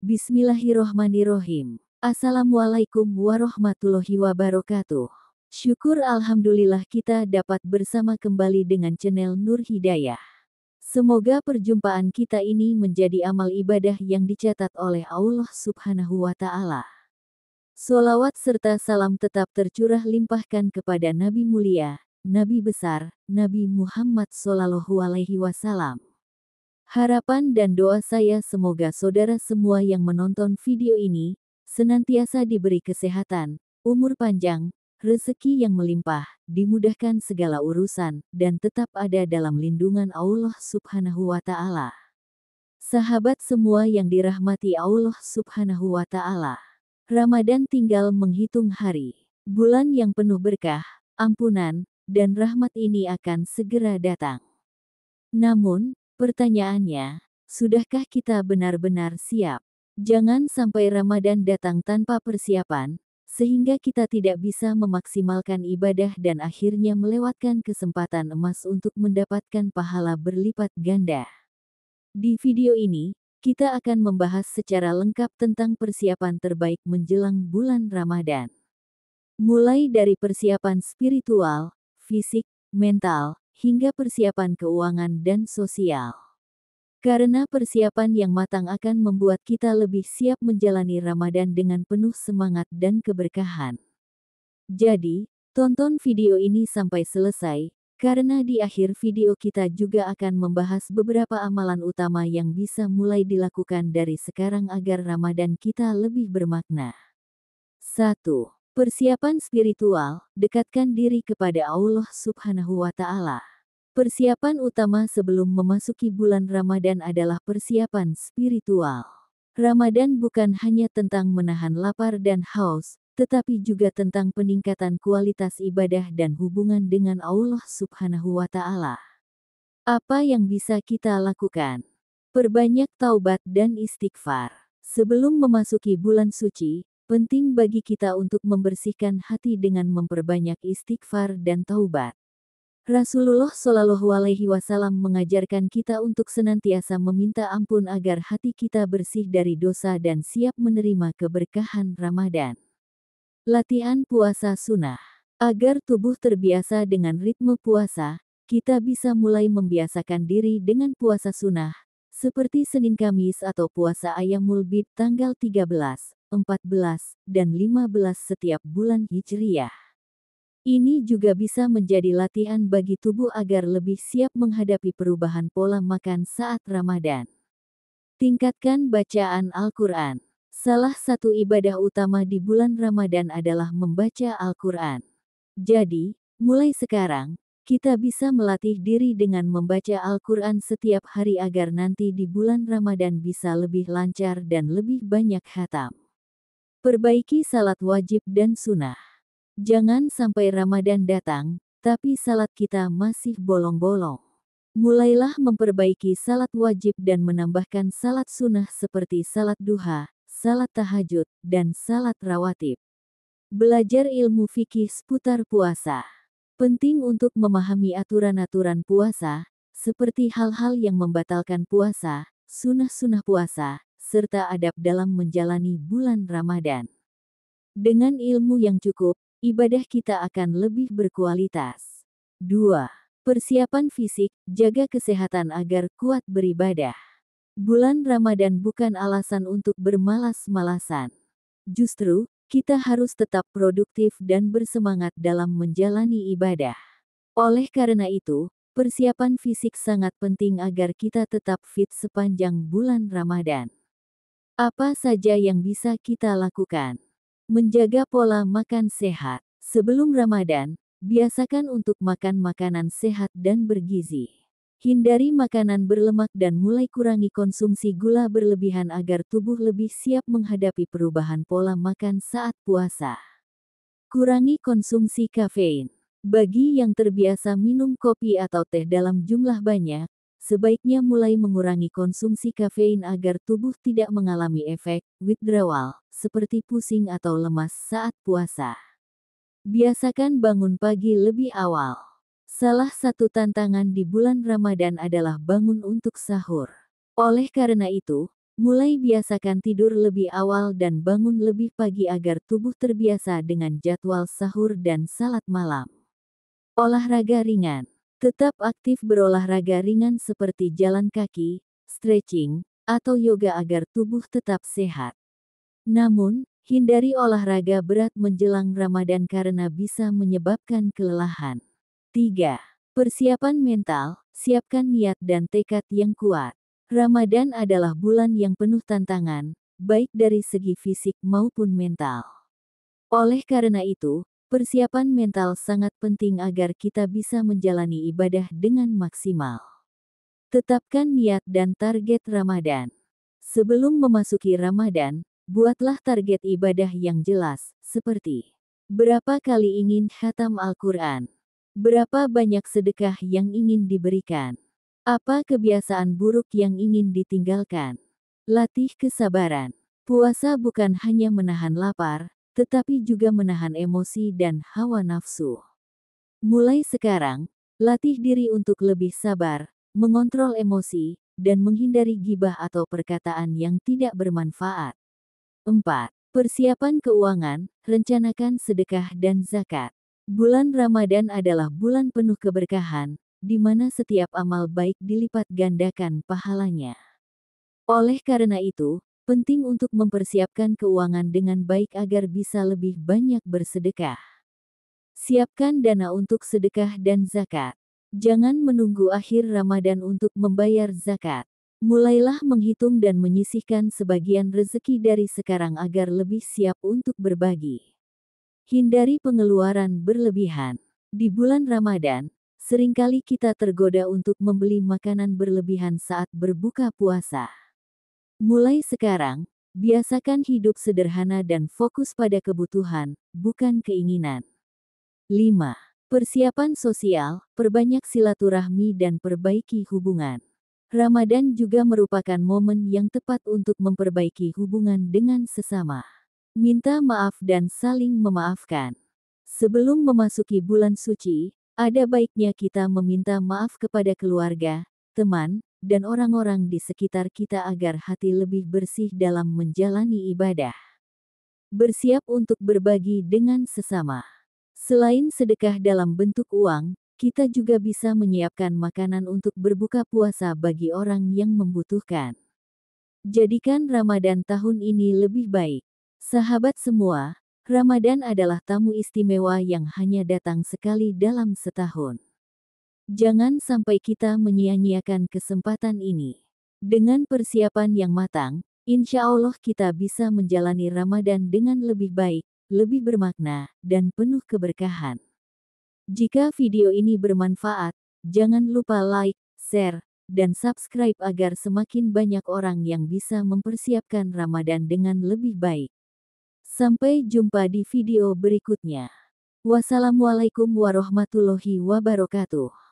Bismillahirrohmanirrohim. Assalamualaikum warahmatullahi wabarakatuh. Syukur alhamdulillah kita dapat bersama kembali dengan channel Nur Hidayah. Semoga perjumpaan kita ini menjadi amal ibadah yang dicatat oleh Allah Subhanahu wa Ta'ala. Sholawat serta salam tetap tercurah limpahkan kepada Nabi mulia, Nabi besar, Nabi Muhammad Shallallahu Alaihi Wasallam. Harapan dan doa saya semoga saudara semua yang menonton video ini senantiasa diberi kesehatan, umur panjang, rezeki yang melimpah, dimudahkan segala urusan, dan tetap ada dalam lindungan Allah Subhanahu wa Ta'ala. Sahabat semua yang dirahmati Allah Subhanahu wa Ta'ala, Ramadan tinggal menghitung hari. Bulan yang penuh berkah, ampunan, dan rahmat ini akan segera datang. Namun, pertanyaannya, sudahkah kita benar-benar siap? Jangan sampai Ramadan datang tanpa persiapan, sehingga kita tidak bisa memaksimalkan ibadah dan akhirnya melewatkan kesempatan emas untuk mendapatkan pahala berlipat ganda. Di video ini, kita akan membahas secara lengkap tentang persiapan terbaik menjelang bulan Ramadan. Mulai dari persiapan spiritual, fisik, mental, hingga persiapan keuangan dan sosial. Karena persiapan yang matang akan membuat kita lebih siap menjalani Ramadan dengan penuh semangat dan keberkahan. Jadi, tonton video ini sampai selesai, karena di akhir video kita juga akan membahas beberapa amalan utama yang bisa mulai dilakukan dari sekarang agar Ramadan kita lebih bermakna. 1. Persiapan spiritual, dekatkan diri kepada Allah Subhanahu wa Ta'ala. Persiapan utama sebelum memasuki bulan Ramadan adalah persiapan spiritual. Ramadan bukan hanya tentang menahan lapar dan haus, tetapi juga tentang peningkatan kualitas ibadah dan hubungan dengan Allah Subhanahu wa Ta'ala. Apa yang bisa kita lakukan? Perbanyak taubat dan istighfar. Sebelum memasuki bulan suci, penting bagi kita untuk membersihkan hati dengan memperbanyak istighfar dan taubat. Rasulullah Shallallahu Alaihi Wasallam mengajarkan kita untuk senantiasa meminta ampun agar hati kita bersih dari dosa dan siap menerima keberkahan Ramadan. Latihan puasa sunnah. Agar tubuh terbiasa dengan ritme puasa, kita bisa mulai membiasakan diri dengan puasa sunnah, seperti Senin Kamis atau puasa Ayyamul Bid tanggal 13, 14, dan 15 setiap bulan Hijriyah. Ini juga bisa menjadi latihan bagi tubuh agar lebih siap menghadapi perubahan pola makan saat Ramadan. Tingkatkan bacaan Al-Quran. Salah satu ibadah utama di bulan Ramadan adalah membaca Al-Quran. Jadi, mulai sekarang, kita bisa melatih diri dengan membaca Al-Quran setiap hari agar nanti di bulan Ramadan bisa lebih lancar dan lebih banyak khatam. Perbaiki salat wajib dan sunnah. Jangan sampai Ramadan datang, tapi salat kita masih bolong-bolong. Mulailah memperbaiki salat wajib dan menambahkan salat sunnah seperti salat duha, salat tahajud, dan salat rawatib. Belajar ilmu fikih seputar puasa. Penting untuk memahami aturan-aturan puasa, seperti hal-hal yang membatalkan puasa, sunnah-sunnah puasa, serta adab dalam menjalani bulan Ramadan. Dengan ilmu yang cukup, ibadah kita akan lebih berkualitas. 2. Persiapan fisik, jaga kesehatan agar kuat beribadah. Bulan Ramadan bukan alasan untuk bermalas-malasan. Justru, kita harus tetap produktif dan bersemangat dalam menjalani ibadah. Oleh karena itu, persiapan fisik sangat penting agar kita tetap fit sepanjang bulan Ramadan. Apa saja yang bisa kita lakukan? Menjaga pola makan sehat. Sebelum Ramadan, biasakan untuk makan makanan sehat dan bergizi. Hindari makanan berlemak dan mulai kurangi konsumsi gula berlebihan agar tubuh lebih siap menghadapi perubahan pola makan saat puasa. Kurangi konsumsi kafein. Bagi yang terbiasa minum kopi atau teh dalam jumlah banyak, sebaiknya mulai mengurangi konsumsi kafein agar tubuh tidak mengalami efek withdrawal, seperti pusing atau lemas saat puasa. Biasakan bangun pagi lebih awal. Salah satu tantangan di bulan Ramadan adalah bangun untuk sahur. Oleh karena itu, Mulai biasakan tidur lebih awal dan bangun lebih pagi agar tubuh terbiasa dengan jadwal sahur dan salat malam. Olahraga ringan. Tetap aktif berolahraga ringan seperti jalan kaki, stretching, atau yoga agar tubuh tetap sehat. Namun, hindari olahraga berat menjelang Ramadan karena bisa menyebabkan kelelahan. 3. Persiapan mental, siapkan niat dan tekad yang kuat. Ramadan adalah bulan yang penuh tantangan, baik dari segi fisik maupun mental. Oleh karena itu, persiapan mental sangat penting agar kita bisa menjalani ibadah dengan maksimal. Tetapkan niat dan target Ramadan. Sebelum memasuki Ramadan, buatlah target ibadah yang jelas, seperti berapa kali ingin khatam Al-Quran, berapa banyak sedekah yang ingin diberikan, apa kebiasaan buruk yang ingin ditinggalkan. Latih kesabaran. Puasa bukan hanya menahan lapar, tetapi juga menahan emosi dan hawa nafsu. Mulai sekarang, latih diri untuk lebih sabar, mengontrol emosi, dan menghindari gibah atau perkataan yang tidak bermanfaat. 4. Persiapan keuangan, rencanakan sedekah dan zakat. Bulan Ramadan adalah bulan penuh keberkahan, di mana setiap amal baik dilipat gandakan pahalanya. Oleh karena itu, penting untuk mempersiapkan keuangan dengan baik agar bisa lebih banyak bersedekah. Siapkan dana untuk sedekah dan zakat. Jangan menunggu akhir Ramadan untuk membayar zakat. Mulailah menghitung dan menyisihkan sebagian rezeki dari sekarang agar lebih siap untuk berbagi. Hindari pengeluaran berlebihan. Di bulan Ramadan, seringkali kita tergoda untuk membeli makanan berlebihan saat berbuka puasa. Mulai sekarang, biasakan hidup sederhana dan fokus pada kebutuhan, bukan keinginan. 5. Persiapan sosial, perbanyak silaturahmi dan perbaiki hubungan. Ramadan juga merupakan momen yang tepat untuk memperbaiki hubungan dengan sesama. Minta maaf dan saling memaafkan. Sebelum memasuki bulan suci, ada baiknya kita meminta maaf kepada keluarga, teman, dan orang-orang di sekitar kita agar hati lebih bersih dalam menjalani ibadah. Bersiap untuk berbagi dengan sesama. Selain sedekah dalam bentuk uang, kita juga bisa menyiapkan makanan untuk berbuka puasa bagi orang yang membutuhkan. Jadikan Ramadan tahun ini lebih baik. Sahabat semua, Ramadan adalah tamu istimewa yang hanya datang sekali dalam setahun. Jangan sampai kita menyia-nyiakan kesempatan ini. Dengan persiapan yang matang, insya Allah kita bisa menjalani Ramadan dengan lebih baik, lebih bermakna, dan penuh keberkahan. Jika video ini bermanfaat, jangan lupa like, share, dan subscribe agar semakin banyak orang yang bisa mempersiapkan Ramadan dengan lebih baik. Sampai jumpa di video berikutnya. Wassalamualaikum warahmatullahi wabarakatuh.